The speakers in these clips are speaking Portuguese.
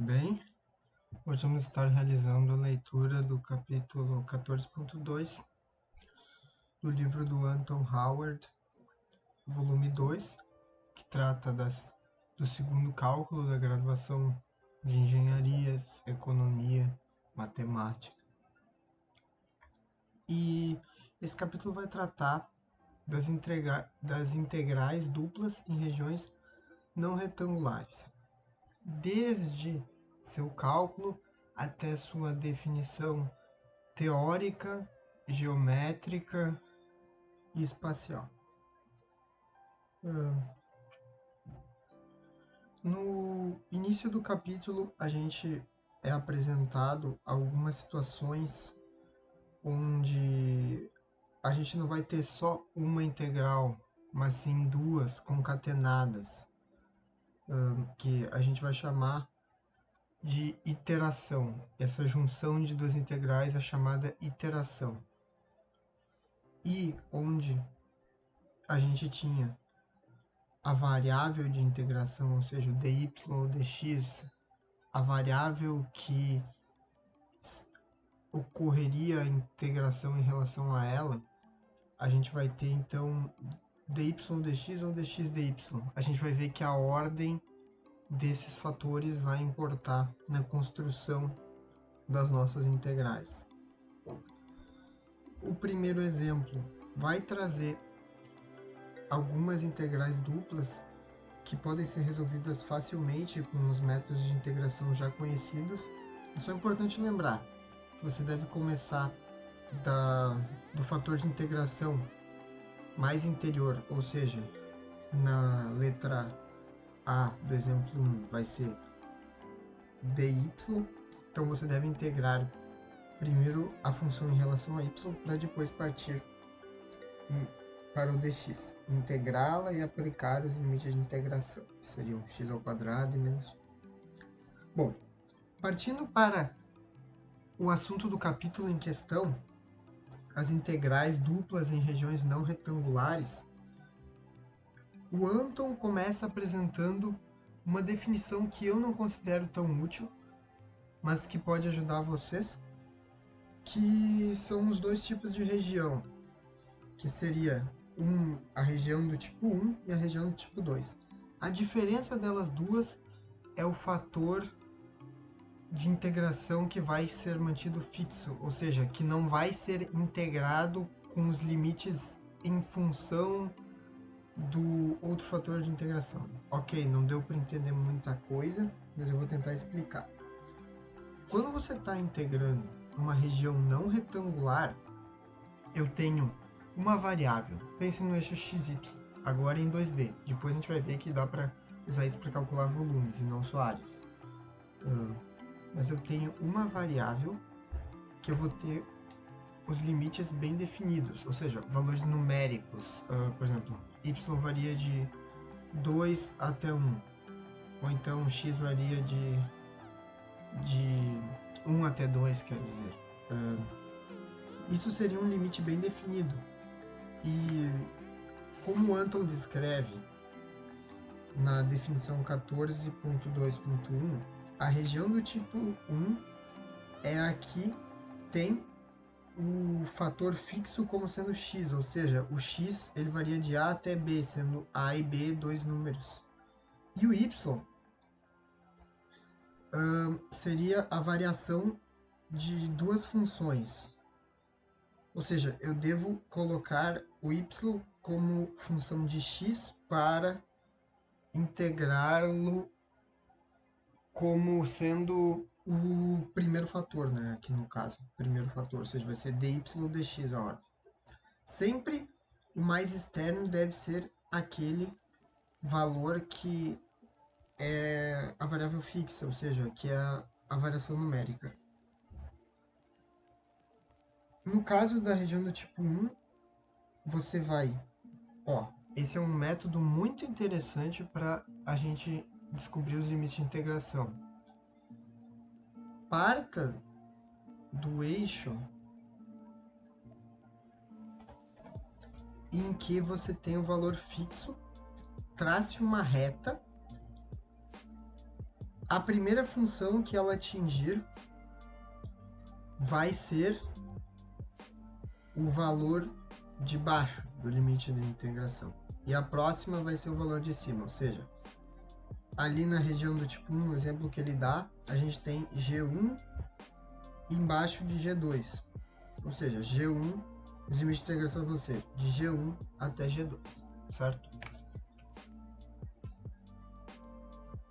Bem, hoje vamos estar realizando a leitura do capítulo 14.2 do livro do Anton Howard, volume 2, que trata do segundo cálculo da graduação de Engenharias, Economia, Matemática. E esse capítulo vai tratar das integrais duplas em regiões não retangulares, desde seu cálculo até sua definição teórica, geométrica e espacial. No início do capítulo, a gente é apresentado algumas situações onde a gente não vai ter só uma integral, mas sim duas concatenadas, que a gente vai chamar de iteração. Essa junção de duas integrais é chamada iteração. E onde a gente tinha a variável de integração, ou seja, o dy ou dx, a variável que ocorreria a integração em relação a ela, a gente vai ter então dy dx ou dx dy. A gente vai ver que a ordem desses fatores vai importar na construção das nossas integrais. O primeiro exemplo vai trazer algumas integrais duplas que podem ser resolvidas facilmente com os métodos de integração já conhecidos. É só importante lembrar que você deve começar do fator de integração mais interior, ou seja, na letra A do exemplo 1 vai ser dy, então você deve integrar primeiro a função em relação a y para depois partir para o dx, integrá-la e aplicar os limites de integração, que seriam x ao quadrado e menos. Bom, partindo para o assunto do capítulo em questão, as integrais duplas em regiões não retangulares, o Anton começa apresentando uma definição que eu não considero tão útil, mas que pode ajudar vocês, que são os dois tipos de região, que seria a região do tipo 1 e a região do tipo 2. A diferença delas duas é o fator de integração que vai ser mantido fixo, ou seja, que não vai ser integrado com os limites em função do outro fator de integração. Ok, não deu para entender muita coisa, mas eu vou tentar explicar. Quando você está integrando uma região não retangular, eu tenho uma variável. Pense no eixo XY, agora em 2D. Depois a gente vai ver que dá para usar isso para calcular volumes e não só áreas. Mas eu tenho uma variável que eu vou ter os limites bem definidos, ou seja, valores numéricos. Por exemplo, y varia de 2 até 1, ou então x varia de 1 até 2, quer dizer. Isso seria um limite bem definido. E como Anton descreve na definição 14.2.1, a região do tipo 1 é a que tem o fator fixo como sendo x, ou seja, o x ele varia de a até b, sendo a e b dois números. E o y seria a variação de duas funções. Ou seja, eu devo colocar o y como função de x para integrá-lo como sendo o primeiro fator, né? Aqui no caso, primeiro fator, ou seja, vai ser dy ou dx a ordem. Sempre o mais externo deve ser aquele valor que é a variável fixa, ou seja, que é a variação numérica. No caso da região do tipo 1, você vai... esse é um método muito interessante para a gente descobrir os limites de integração. Parta do eixo em que você tem o valor fixo, trace uma reta a primeira função que ela atingir vai ser o valor de baixo do limite de integração. E a próxima vai ser o valor de cima, ou seja, ali na região do tipo 1, no exemplo que ele dá, a gente tem G1 embaixo de G2. Ou seja, G1, os limites de integração vão ser de G1 até G2, certo?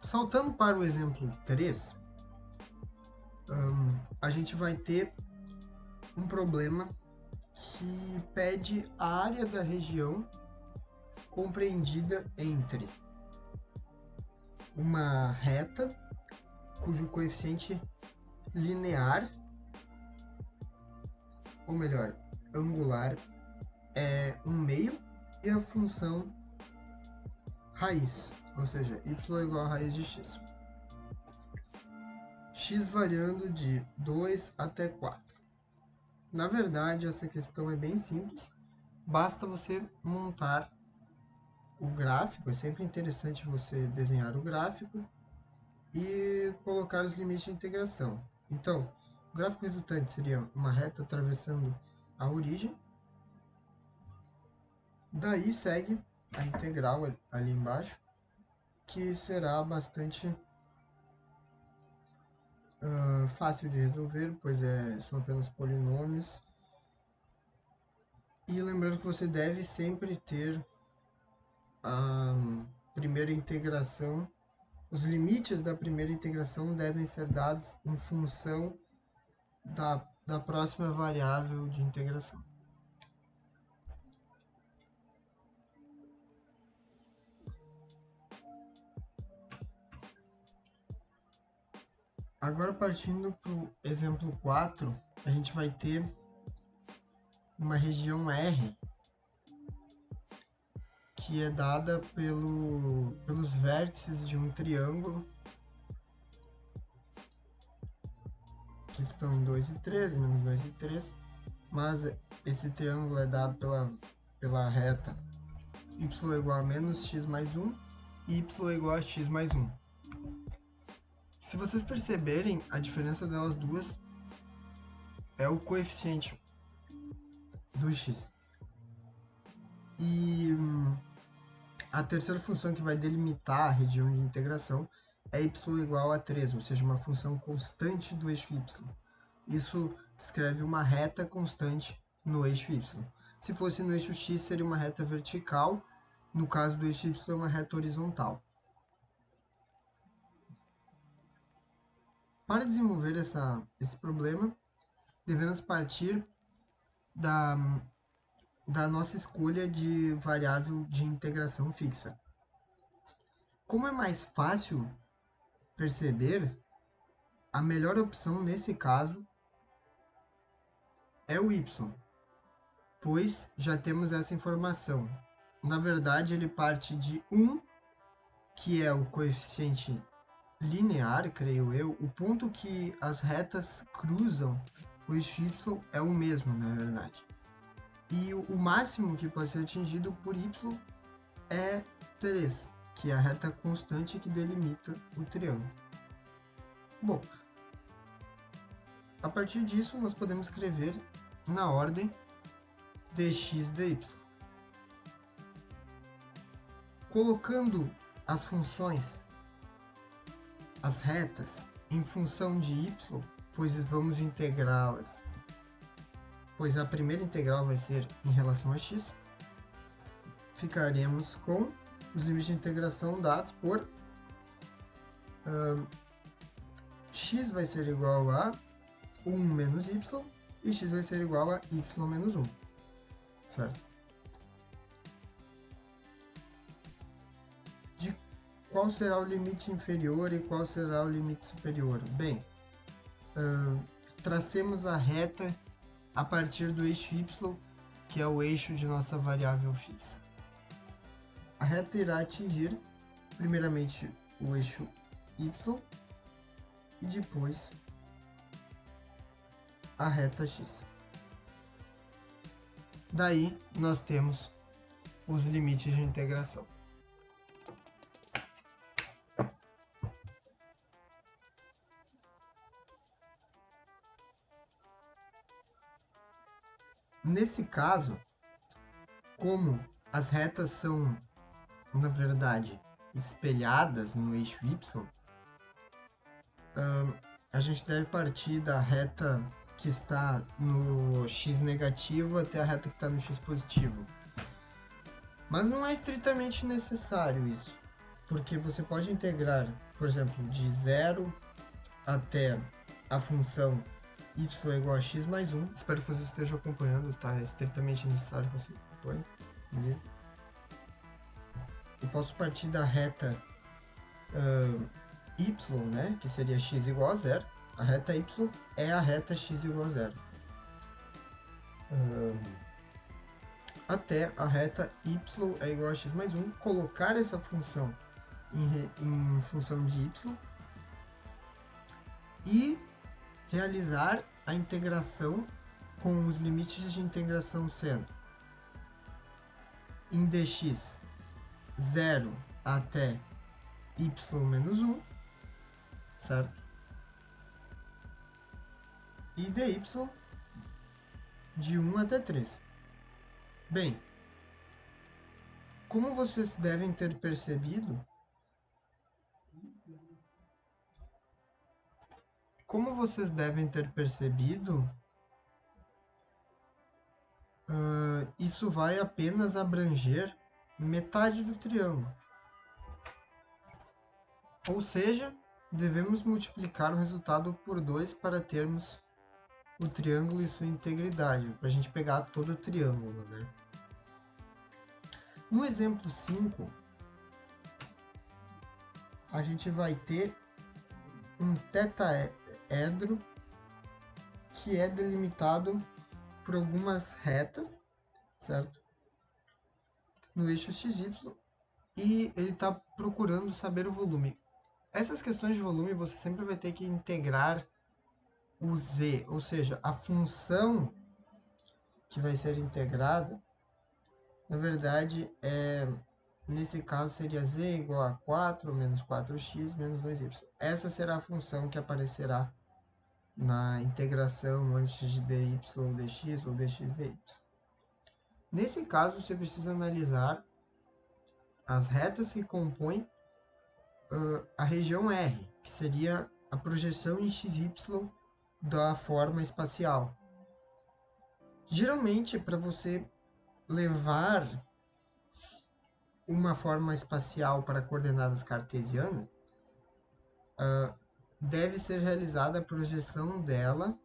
Saltando para o exemplo 3, a gente vai ter um problema que pede a área da região compreendida entre uma reta cujo coeficiente linear, ou melhor, angular, é 1/2 e a função raiz, ou seja, y igual a raiz de x. X variando de 2 até 4. Na verdade, essa questão é bem simples, basta você montar o gráfico, é sempre interessante você desenhar o gráfico e colocar os limites de integração. Então, o gráfico resultante seria uma reta atravessando a origem, daí segue a integral ali embaixo, que será bastante fácil de resolver, pois são apenas polinômios. E lembrando que você deve sempre ter a primeira integração, os limites da primeira integração devem ser dados em função da próxima variável de integração. Agora, partindo para o exemplo 4, a gente vai ter uma região R, que é dada pelos vértices de um triângulo, que estão em 2 e 3, menos 2 e 3, mas esse triângulo é dado pela reta y igual a menos x mais 1 e y igual a x mais 1. Se vocês perceberem, a diferença delas duas é o coeficiente do x. E a terceira função que vai delimitar a região de integração é y igual a 3, ou seja, uma função constante do eixo y. Isso descreve uma reta constante no eixo y. Se fosse no eixo x, seria uma reta vertical, no caso do eixo y, é uma reta horizontal. Para desenvolver esse problema, devemos partir da nossa escolha de variável de integração fixa. Como é mais fácil perceber, a melhor opção nesse caso é o y, pois já temos essa informação. Na verdade, ele parte de 1, que é o coeficiente linear, creio eu. O ponto que as retas cruzam o eixo y é o mesmo, na verdade. E o máximo que pode ser atingido por y é 3, que é a reta constante que delimita o triângulo. Bom, a partir disso, nós podemos escrever na ordem dx dy. Colocando as funções, as retas, em função de y, pois vamos integrá-las, pois a primeira integral vai ser em relação a x, ficaremos com os limites de integração dados por x vai ser igual a 1 menos y e x vai ser igual a y menos 1, certo? De qual será o limite inferior e qual será o limite superior? Bem, tracemos a reta a partir do eixo y, que é o eixo de nossa variável x. A reta irá atingir, primeiramente, o eixo y e depois a reta x. Daí, nós temos os limites de integração. Nesse caso, como as retas são, na verdade, espelhadas no eixo Y, a gente deve partir da reta que está no x negativo até a reta que está no x positivo. Mas não é estritamente necessário isso, porque você pode integrar, por exemplo, de 0 até a função y igual a x mais 1. Espero que vocês estejam acompanhando, tá? É estritamente necessário que você acompanhe. Beleza? Eu posso partir da reta y, né? Que seria x igual a 0. A reta y é a reta x igual a 0. Até a reta y é igual a x mais 1. Colocar essa função em função de y e realizar a integração com os limites de integração sendo em dx 0 até y menos 1, certo? E dy de 1 até 3. Bem, como vocês devem ter percebido, isso vai apenas abranger metade do triângulo. Ou seja, devemos multiplicar o resultado por 2 para termos o triângulo e sua integridade, para a gente pegar todo o triângulo, né? No exemplo 5, a gente vai ter um tetaedro que é delimitado por algumas retas, certo? No eixo XY, e ele está procurando saber o volume. Essas questões de volume você sempre vai ter que integrar o z, ou seja, a função que vai ser integrada, na verdade, nesse caso seria z igual a 4 menos 4x menos 2y. Essa será a função que aparecerá na integração antes de dy dx ou dx dy. Nesse caso, você precisa analisar as retas que compõem a região R, que seria a projeção em xy da forma espacial. Geralmente, para você levar uma forma espacial para coordenadas cartesianas, deve ser realizada a projeção dela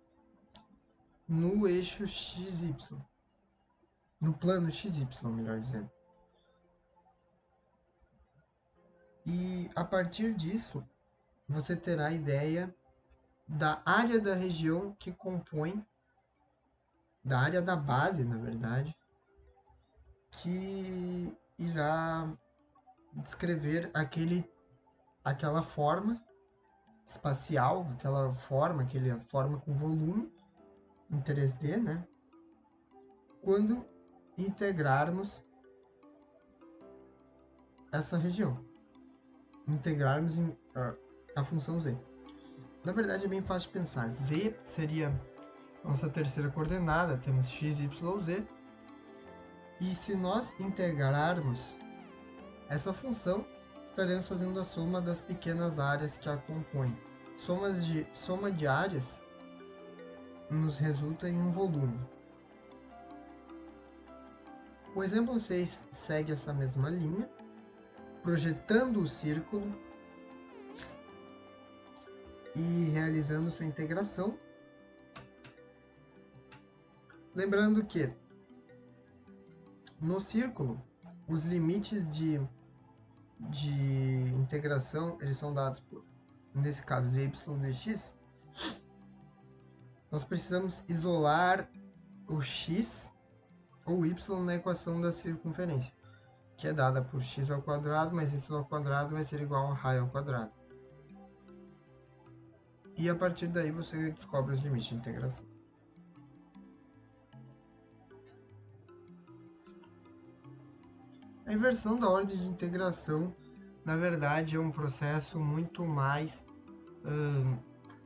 no eixo XY, no plano XY, melhor dizendo. E a partir disso, você terá a ideia da área da região que compõe, da área da base, na verdade, que irá descrever aquela forma espacial, aquela forma com volume em 3D, né? Quando integrarmos essa região, integrarmos a função z. Na verdade é bem fácil de pensar. Z seria nossa terceira coordenada, temos x, y, z. E se nós integrarmos essa função, estaremos fazendo a soma das pequenas áreas que a compõem. Soma de áreas nos resulta em um volume. O exemplo 6 segue essa mesma linha, projetando o círculo e realizando sua integração. Lembrando que no círculo, os limites de integração, eles são dados por, nesse caso, dy dx. Nós precisamos isolar o x ou y na equação da circunferência, que é dada por x ao quadrado mais y ao quadrado vai ser igual a raio ao quadrado. E a partir daí você descobre os limites de integração. A inversão da ordem de integração, na verdade, é um processo muito mais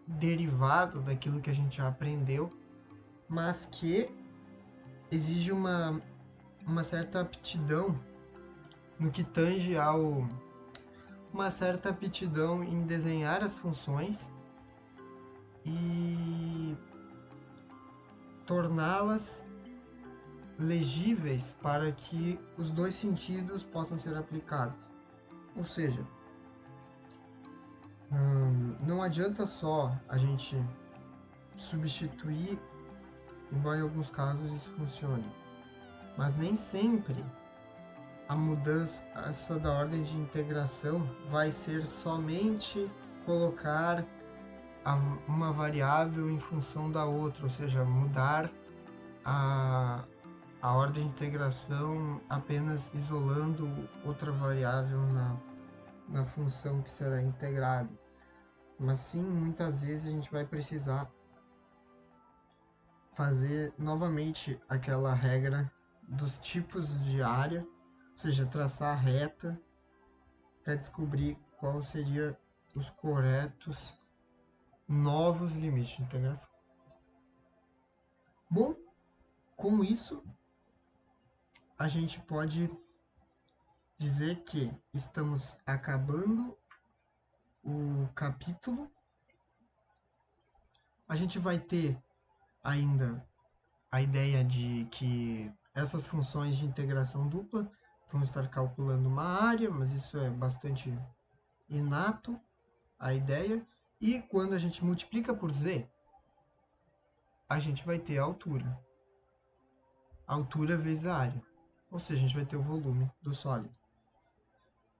derivado daquilo que a gente já aprendeu, mas que exige uma certa aptidão no que tange ao uma certa aptidão em desenhar as funções e torná-las legíveis para que os dois sentidos possam ser aplicados. Ou seja, não adianta só a gente substituir, embora em alguns casos isso funcione, mas nem sempre a mudança da ordem de integração vai ser somente colocar uma variável em função da outra, ou seja, mudar a, a ordem de integração apenas isolando outra variável na função que será integrada. Mas sim, muitas vezes a gente vai precisar fazer novamente aquela regra dos tipos de área, ou seja, traçar a reta para descobrir qual seria os corretos novos limites de integração. Bom, com isso a gente pode dizer que estamos acabando o capítulo. A gente vai ter ainda a ideia de que essas funções de integração dupla vão estar calculando uma área, mas isso é bastante inato, a ideia. E quando a gente multiplica por z, a gente vai ter a altura. A altura vezes a área. Ou seja, a gente vai ter o volume do sólido.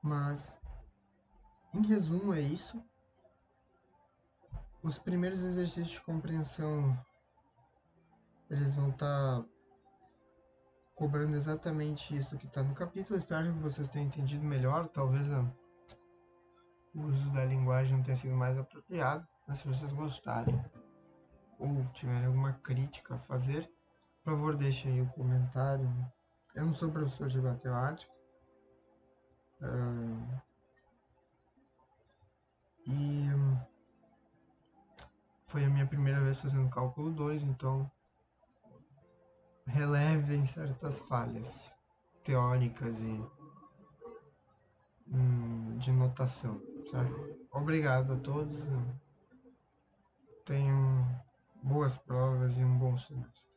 Mas, em resumo, é isso. Os primeiros exercícios de compreensão, eles vão estar cobrando exatamente isso que está no capítulo. Eu espero que vocês tenham entendido melhor. Talvez o uso da linguagem não tenha sido mais apropriado. Mas se vocês gostarem ou tiverem alguma crítica a fazer, por favor, deixem aí o comentário. Eu não sou professor de matemática. E foi a minha primeira vez fazendo cálculo 2, então relevem certas falhas teóricas e de notação, certo? Obrigado a todos, tenham boas provas e um bom semestre.